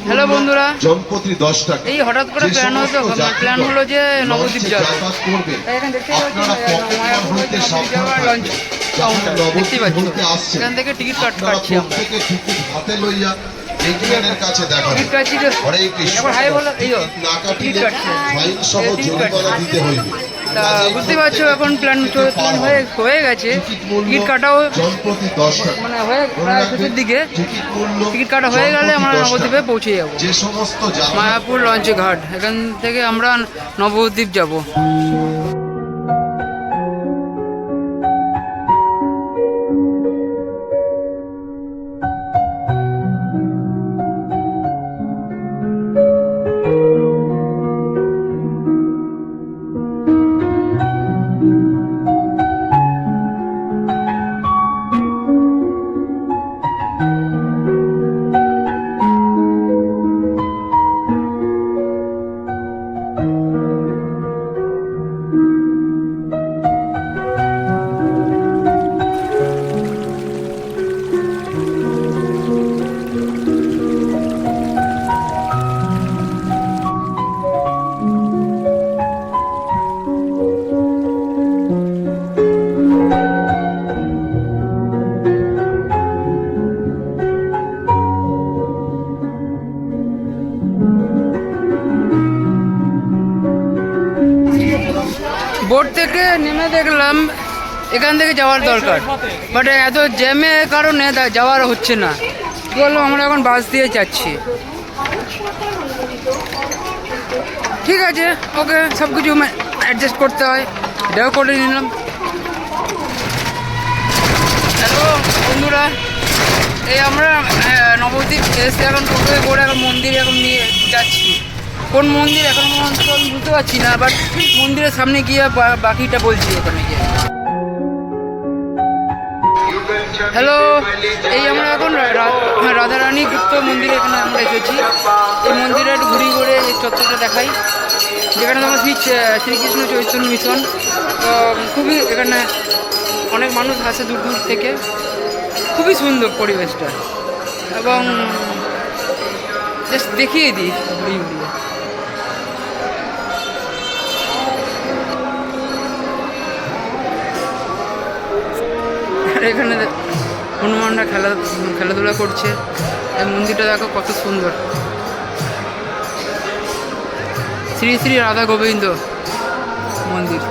Hello বন্ধুরা, জনপ্রতি 10 টাকা। এই হঠাৎ করে প্ল্যান হলো যে নবদ্বীপ যাবো। এখানে দেখতে লঞ্চ কাউন্টার দেখতেই পাচ্ছ, এখান থেকে টিকিট কাটছি আমরা। হাতে লইয়া এটিএমের কাছে দেখা টিকিট কাটছি যে একবার হাই বলো, এই টিকিট কাটছে, দিতে হইবে। তা বুঝতে পারছো এখন প্ল্যান হয়ে গেছে। টিকিট কাটাও মানে হয়ে প্রায় শেষের দিকে। টিকিট কাটা হয়ে গেলে আমরা নবদ্বীপে পৌঁছে যাবো। মায়াপুর লঞ্চ ঘাট, এখান থেকে আমরা নবদ্বীপ যাব। বোট থেকে নেমে দেখলাম এখান থেকে যাওয়ার দরকার, বাট এত জ্যামের কারণে যাওয়ার হচ্ছে না। কি বললাম, আমরা এখন বাস দিয়ে যাচ্ছি। ঠিক আছে, ওকে, সব কিছু অ্যাডজাস্ট করতে হয়, এটাও করে নিলাম। হ্যালো বন্ধুরা, এই আমরা নবদ্বীপ এসে এখন টোটোয় করে এখন মন্দিরে এখন নিয়ে যাচ্ছি। কোন মন্দির এখন আমি বুঝতে পারছি না, বাট মন্দিরের সামনে গিয়ে বাকিটা বলছি ওখানে গিয়ে। হ্যালো, এই আমরা এখন রাধারানী গুপ্ত মন্দিরে এখানে আমরা এসেছি। এই মন্দিরে একটু ঘুরে এই চত্বরটা দেখাই, যেখানে তোমার শ্রীকৃষ্ণ চৈতন্য মিশন। তো খুবই এখানে অনেক মানুষ আসে দূর দূর থেকে, খুবই সুন্দর পরিবেশটা। এবং জাস্ট দেখিয়ে দিই ঘুরিয়ে ঘুরিয়ে। এখানে হনুমানরা খেলাধুলা করছে। এই মন্দিরটা দেখো কত সুন্দর, শ্রী শ্রী রাধা গোবিন্দ মন্দির।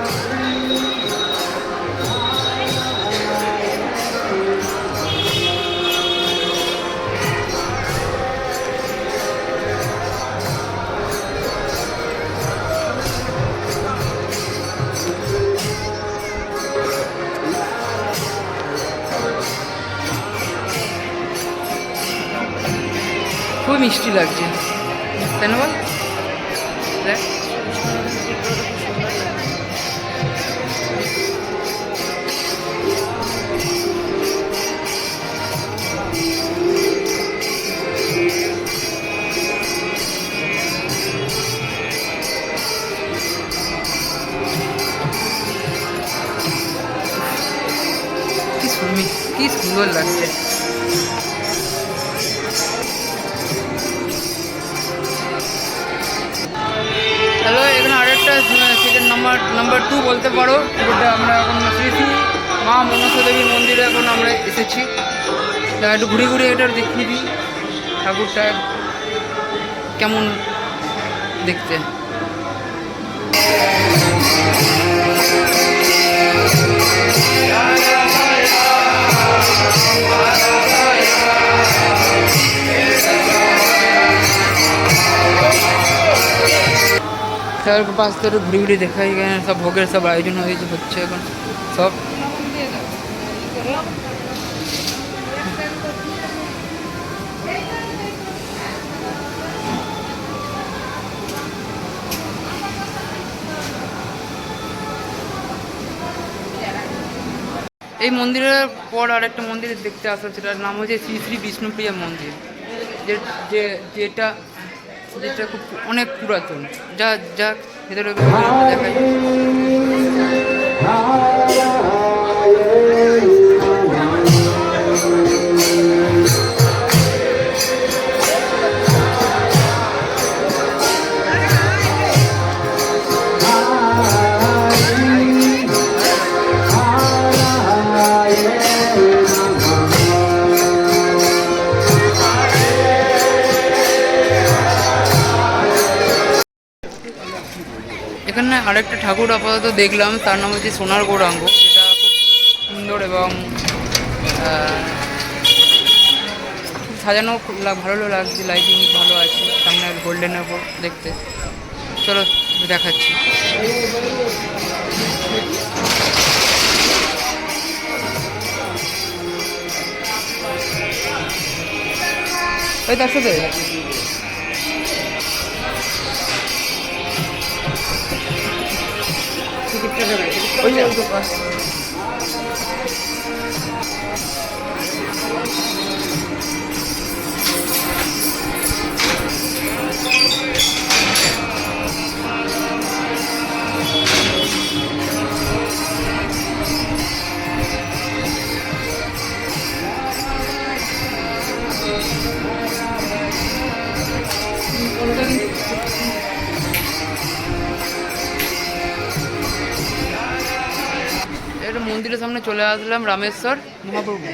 খুব মিষ্টি লাগছে, তাই না বল? কি সুন্দর লাগছে। হ্যালো, এখানে আরেকটা সিটের নাম্বার 2 বলতে পারো, যেটা আমরা এখন শ্রী শ্রী মা মনসা দেবীর মন্দিরে এখন আমরা এসেছি। একটু ঘুরে এটা দেখিয়ে দিই ঠাকুরটা কেমন দেখতে। তার পাশ থেকে ঘুরে দেখাই, এখানে সব ভোগের সব আয়োজন হচ্ছে এখন সব। এই মন্দিরের পর আরেকটা মন্দির দেখতে আসা, সেটার নাম হচ্ছে শ্রী শ্রী বিষ্ণুপ্রিয়া মন্দির, যেটা খুব অনেক পুরাতন। যা ভেতরে দেখাই। এখানে আরেকটা ঠাকুর আপাতত দেখলাম, তার নাম হচ্ছে সোনার গৌরাঙ্গ, যেটা খুব সুন্দর এবং খুব সাজানো, খুব ভালো লাগছে, লাইটিং ভালো আছে, সামনে গোল্ডেনের ওপর দেখতে। চলো দেখাচ্ছি। ওই তার সাথে ওই যে একটা মন্দিরের সামনে চলে আসলাম, রামেশ্বর মহাপ্রভু,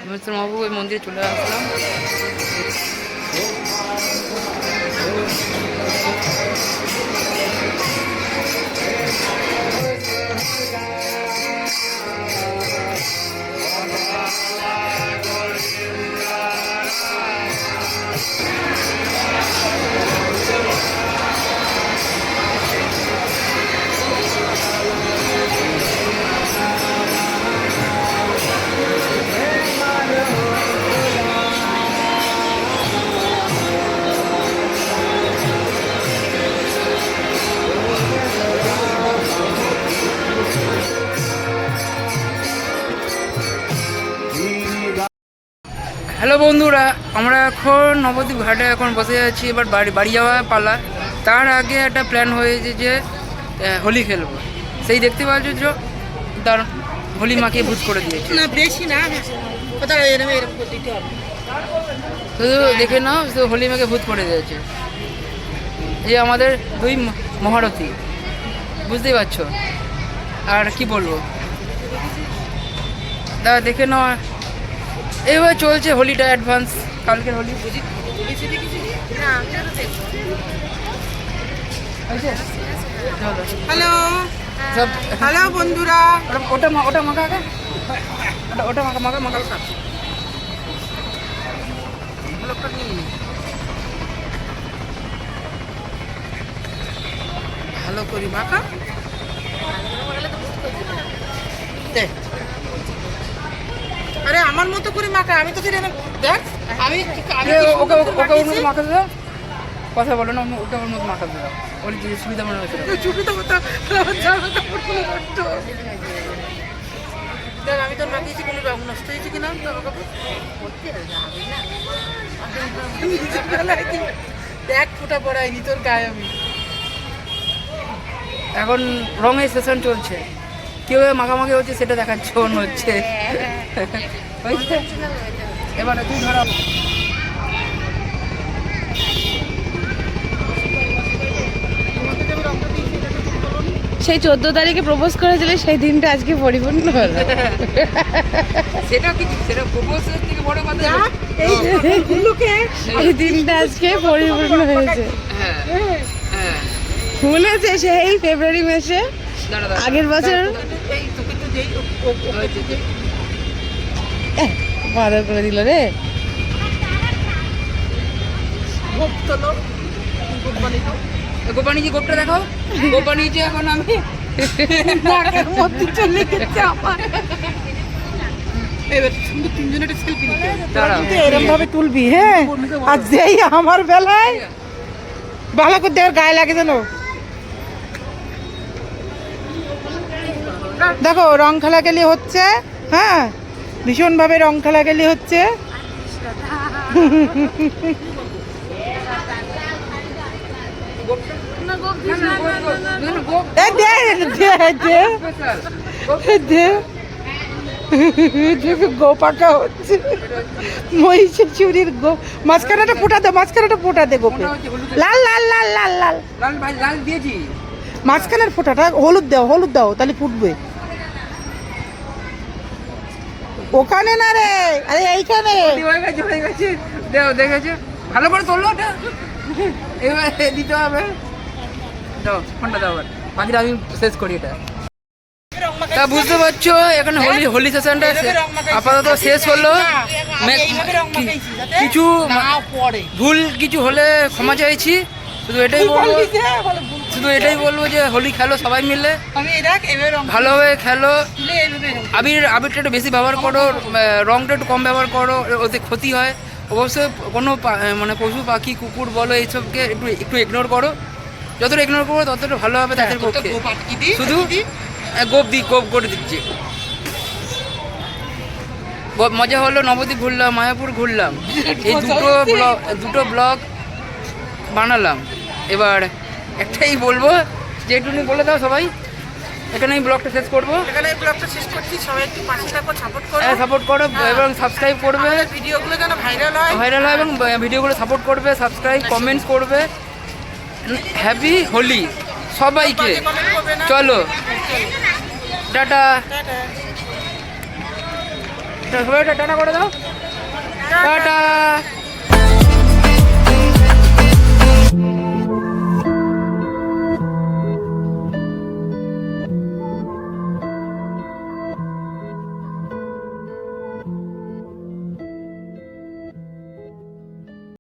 রামেশ্বর মহাপ্রভু এই মন্দিরে চলে আসলাম। হ্যালো বন্ধুরা, আমরা এখন নবদ্বীপ ঘাটে এখন বসে আছি, এবার বাড়ি যাওয়া পালা। তার আগে একটা প্ল্যান হয়েছে যে হোলি খেলবো, সেই দেখতে পাচ্ছ যে তার হোলি মাকে ভূত করে দিয়েছে। না বেশি না, কোথাও এরকম দিতে হবে। শুধু দেখে নাও, শুধু হোলি মাকে ভূত করে দিয়েছে। এই আমাদের দুই মহারথী, বুঝতেই পারছো। আর কি বলবো, দাদা দেখে নাও। এইভাবে চলছে হোলিটা, অ্যাডভান্স কালকের হোলি। হ্যালো সব হ্যালো বন্ধুরা, ওটা মাখা আগে, ওটা মাখা মাখা মাখা ভালো করি মাখা। আরে আমার মতো করে মাখা, আমি তো ফিরে দেখ, আমি ওকে ওর মতো মাখা দাও, কথা বলো না, ওকে ওর মতো মাখা দাও, ওর যে সুবিধা মনে হচ্ছে। ছুটি দেবো তো, দেখ আমি তোর মাখিয়েছি, কোনো রং নষ্ট হয়েছে কিনা দেখ, ফোটা পড়াইনি তোর গায়ে আমি। এখন রঙের সেশন চলছে, কীভাবে মাখামাখি হচ্ছে সেটা দেখাচ্ছে, অন্য হচ্ছে। এবার তুই ধরো। সেই 14 তারিখে প্রপোজ করেছিলে, সেই দিনটা আজকে পরিপূর্ণ হলো। সেটা কি, সেটা প্রপোজের থেকে বড় কথা, এই দিনটা আজকে পরিপূর্ণ হয়েছে। হ্যাঁ হ্যাঁ, মনে আছে সেই ফেব্রুয়ারি মাসে আগের বছর বাধা করে দিল রে। গোপানিজি গোপটা দেখো, গোপানিজি এখন আমি চলে গেছে আমার। এবার সুন্দর তিনজনের সেলফি নিতে এরকম ভাবে তুলবি, হ্যাঁ। আর যেই আমার বেলায় ভালো করে দেওয়ার গায়ে লাগে যেন। দেখো রং খেলাখেলি হচ্ছে, হ্যাঁ ভীষণভাবে রং খেলাখেলি হচ্ছে। গোপাকা হচ্ছে মহিষের চুরির গো। মাঝখানেটা ফোটা দে, মাঝখানেটা ফোটা দে গোপে, লাল লাল লাল লাল লাল লাল দিয়েছি। মাঝখানের ফোটাটা হলুদ দাও, হলুদ দাও, তাহলে ফুটবে। ওখানে না রে, আরে এইখানে। হয়ে গেছে, দেখেছে ভালো করে তোলো ওটা, এবার দিতে হবে। দাও ফোনটা দাও আবার, বাকিটা আমি শেষ করি এটা। তা বুঝতে পারছো এখন হোলি সেশনটা আপাতত শেষ হলো। কিছু ভুল কিছু হলে ক্ষমা চাইছি। শুধু এটাই বলবো যে হোলি খেলো সবাই মিলে, ভালোভাবে খেলো। আবিরটা একটু বেশি ব্যবহার করো, রংটা একটু কম ব্যবহার করো, ওতে ক্ষতি হয়। অবশ্যই কোনো মানে পশু পাখি কুকুর বলো এইসবকে একটু ইগনোর করো, যতটা ইগনোর করো ততটা ভালো হবে তাদের পক্ষে। শুধু গোপ করে দিচ্ছি। মজা হলো, নবদ্বীপ ঘুরলাম, মায়াপুর ঘুরলাম, এই দুটো ব্লগ বানালাম। এবার একটাই বলবো যে একটু বলে দাও সবাই, এখানে এই ব্লগটা শেষ করবো। সাপোর্ট করো এবং সাবস্ক্রাইব করবে, ভিডিওগুলো যেন ভাইরাল হয় এবং ভিডিওগুলো সাপোর্ট করবে, সাবস্ক্রাইব কমেন্টস করবে। হ্যাপি হোলি সবাইকে। চলো টাটা, সবাই টাটা করে দাও, টাটা।